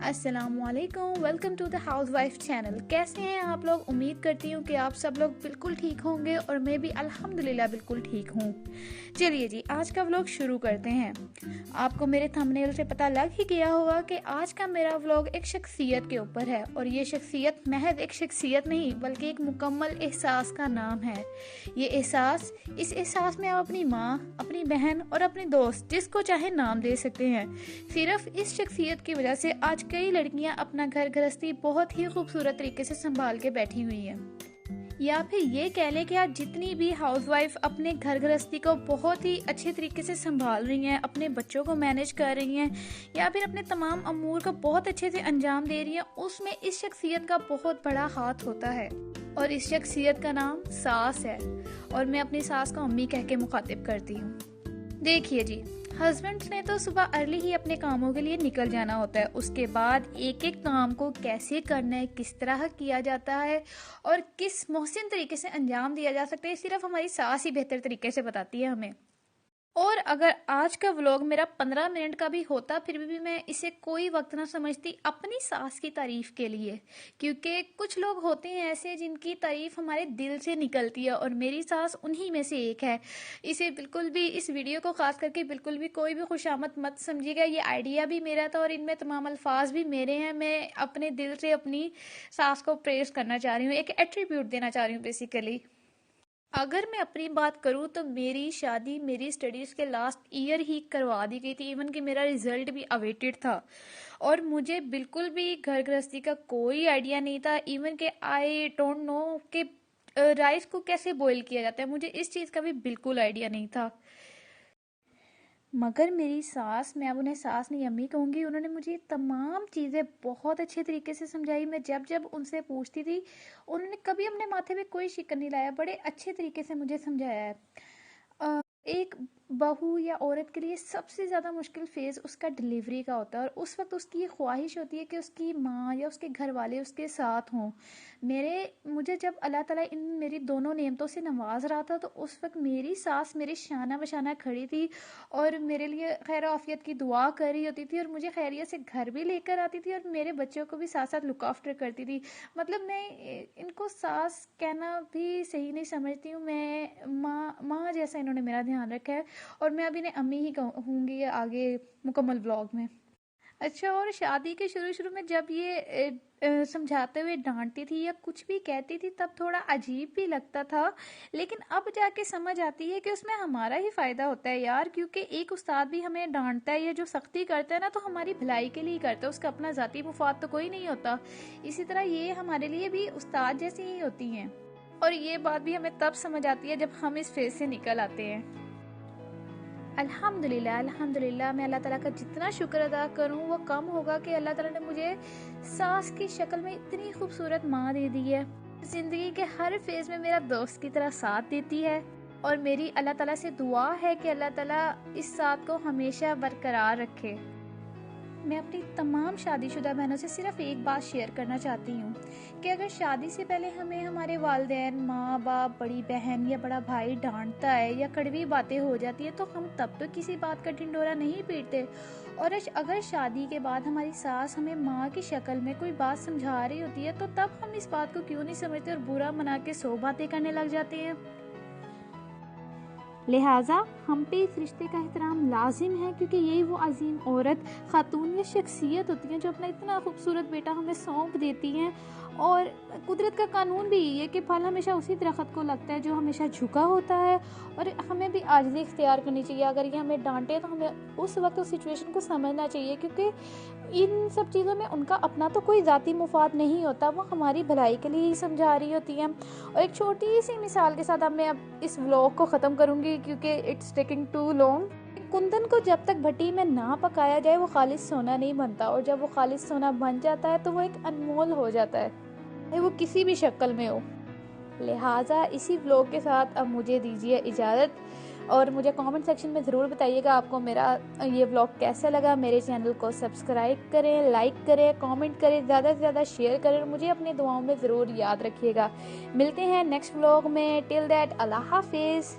अस्सलामुअलैकुम, welcome to the housewife channel. कैसे हैं आप लोग? उम्मीद करती हूँ कि आप सब लोग बिल्कुल ठीक होंगे और मैं भी अल्हम्दुलिल्लाह बिल्कुल ठीक हूँ। चलिए जी, आज का व्लॉग शुरू करते हैं। आपको मेरे थंबनेल से पता लग ही गया होगा कि आज का मेरा व्लॉग एक शख्सियत के ऊपर है, और ये शख्सियत महज एक शख्सियत नहीं बल्कि एक मुकम्मल एहसास का नाम है। ये एहसास, इस एहसास में आप अपनी माँ, अपनी बहन और अपने दोस्त, जिसको चाहे नाम दे सकते हैं। सिर्फ इस शख्सियत की वजह से आज कई लड़कियां अपना घर गृहस्थी बहुत ही खूबसूरत तरीके से संभाल के बैठी हुई हैं। या फिर ये कह लें कि आज जितनी भी हाउसवाइफ अपने घर गृहस्थी को बहुत ही अच्छे तरीके से संभाल रही हैं, अपने बच्चों को मैनेज कर रही हैं, या फिर अपने तमाम अमूर को बहुत अच्छे से अंजाम दे रही हैं, उसमें इस शख्सियत का बहुत बड़ा हाथ होता है। और इस शख्सियत का नाम सास है, और मैं अपनी सास को अम्मी कह के मुखातिब करती हूँ। देखिए जी, हस्बैंड्स ने तो सुबह अर्ली ही अपने कामों के लिए निकल जाना होता है। उसके बाद एक एक काम को कैसे करना है, किस तरह किया जाता है और किस मोहसिन तरीके से अंजाम दिया जा सकता है, सिर्फ हमारी सास ही बेहतर तरीके से बताती है हमें। और अगर आज का व्लॉग मेरा 15 मिनट का भी होता, फिर भी मैं इसे कोई वक्त ना समझती अपनी सास की तारीफ के लिए, क्योंकि कुछ लोग होते हैं ऐसे जिनकी तारीफ हमारे दिल से निकलती है, और मेरी सास उन्हीं में से एक है। इसे बिल्कुल भी, इस वीडियो को खास करके बिल्कुल भी कोई भी खुशामद मत समझिएगा। ये आइडिया भी मेरा था और इनमें तमाम अल्फाज भी मेरे हैं। मैं अपने दिल से अपनी सास को प्रेज करना चाह रही हूँ, एक एट्रीब्यूट देना चाह रही हूँ बेसिकली। अगर मैं अपनी बात करूँ तो मेरी शादी मेरी स्टडीज़ के लास्ट ईयर ही करवा दी गई थी। इवन कि मेरा रिजल्ट भी अवेटेड था, और मुझे बिल्कुल भी घर गृहस्थी का कोई आइडिया नहीं था। इवन कि आई डोंट नो कि राइस को कैसे बॉईल किया जाता है, मुझे इस चीज़ का भी बिल्कुल आइडिया नहीं था। मगर मेरी सास, मैं अब उन्हें सास नहीं अम्मी कहूँगी, उन्होंने मुझे तमाम चीज़ें बहुत अच्छे तरीके से समझाई। मैं जब जब उनसे पूछती थी, उन्होंने कभी अपने माथे पे कोई शिकन नहीं लाया, बड़े अच्छे तरीके से मुझे समझाया है। एक बहू या औरत के लिए सबसे ज़्यादा मुश्किल फेज़ उसका डिलीवरी का होता है, और उस वक्त उसकी ये ख्वाहिश होती है कि उसकी माँ या उसके घर वाले उसके साथ हों। मुझे जब अल्लाह ताला इन मेरी दोनों नेमतों से नवाज रहा था, तो उस वक्त मेरी सास मेरे शाना बशाना खड़ी थी और मेरे लिए खैर आफियत की दुआ कर रही होती थी, और मुझे खैरियत से घर भी लेकर आती थी, और मेरे बच्चों को भी साथ साथ लुक आफ्टर करती थी। मतलब मैं इनको सास कहना भी सही नहीं समझती हूँ। मैं माँ जैसा इन्होंने मेरा ध्यान रखा है, और मैं अब इन्हें अम्मी ही कहूँगी आगे मुकम्मल ब्लॉग में। अच्छा, और शादी के शुरू शुरू में जब ये समझाते हुए डांटती थी या कुछ भी कहती थी, तब थोड़ा अजीब भी लगता था, लेकिन अब जाके समझ आती है कि उसमें हमारा ही फ़ायदा होता है यार। क्योंकि एक उस्ताद भी हमें डांटता है या जो सख्ती करता है ना, तो हमारी भलाई के लिए ही करता है, उसका अपना ज़ाती मुफाद तो कोई नहीं होता। इसी तरह ये हमारे लिए भी उस्ताद जैसी ही होती हैं, और ये बात भी हमें तब समझ आती है जब हम इस फेज से निकल आते हैं। अल्हम्दुलिल्लाह अल्हम्दुलिल्लाह, मैं अल्लाह ताला का जितना शुक्र अदा करूं वो कम होगा कि अल्लाह ताला ने मुझे सास की शक्ल में इतनी खूबसूरत माँ दे दी है। ज़िंदगी के हर फेज़ में मेरा दोस्त की तरह साथ देती है, और मेरी अल्लाह ताला से दुआ है कि अल्लाह ताला इस साथ को हमेशा बरकरार रखे। मैं अपनी तमाम शादीशुदा बहनों से सिर्फ एक बात शेयर करना चाहती हूँ कि अगर शादी से पहले हमें हमारे वालिदैन, माँ बाप, बड़ी बहन या बड़ा भाई डांटता है या कड़वी बातें हो जाती है, तो हम तब तो किसी बात का ढिंडोरा नहीं पीटते। और अगर शादी के बाद हमारी सास हमें माँ की शक्ल में कोई बात समझा रही होती है, तो तब हम इस बात को क्यों नहीं समझते और बुरा मना के 100 बातें करने लग जाते हैं। लिहाजा हम पे इस रिश्ते का एहतराम लाजिम है, क्योंकि यही वो अजीम औरत, खातून या शख्सियत होती हैं जो अपना इतना खूबसूरत बेटा हमें सौंप देती हैं। और कुदरत का कानून भी ये है कि फल हमेशा उसी दरख्त को लगता है जो हमेशा झुका होता है, और हमें भी आजिज़ी इख्तियार करनी चाहिए। अगर ये हमें डांटे तो हमें उस वक्त उस सिचुएशन को समझना चाहिए, क्योंकि इन सब चीज़ों में उनका अपना तो कोई ज़ाती मुफाद नहीं होता, वो हमारी भलाई के लिए ही समझा रही होती हैं। और एक छोटी सी मिसाल के साथ अब मैं इस व्लॉग को ख़त्म करूँगी, क्योंकि it's taking too long. Kundan को जब तक भट्टी में ना पकाया जाए वो खालिस सोना नहीं बनता, और जब वो खालिस सोना बन जाता है तो वो एक अनमोल हो जाता है, चाहे वो किसी भी शक्ल में हो। लिहाजा इसी व्लॉग के साथ अब मुझे दीजिए इजाज़त, और मुझे कमेंट सेक्शन में ज़रूर बताइएगा आपको मेरा ये व्लॉग कैसा लगा। मेरे चैनल को सब्सक्राइब करें, लाइक करें, कमेंट करें, ज़्यादा से ज़्यादा शेयर करें, और मुझे अपनी दुआओं में ज़रूर याद रखिएगा। मिलते हैं नेक्स्ट व्लॉग में। टिल दैट, अल्लाह हाफिज़।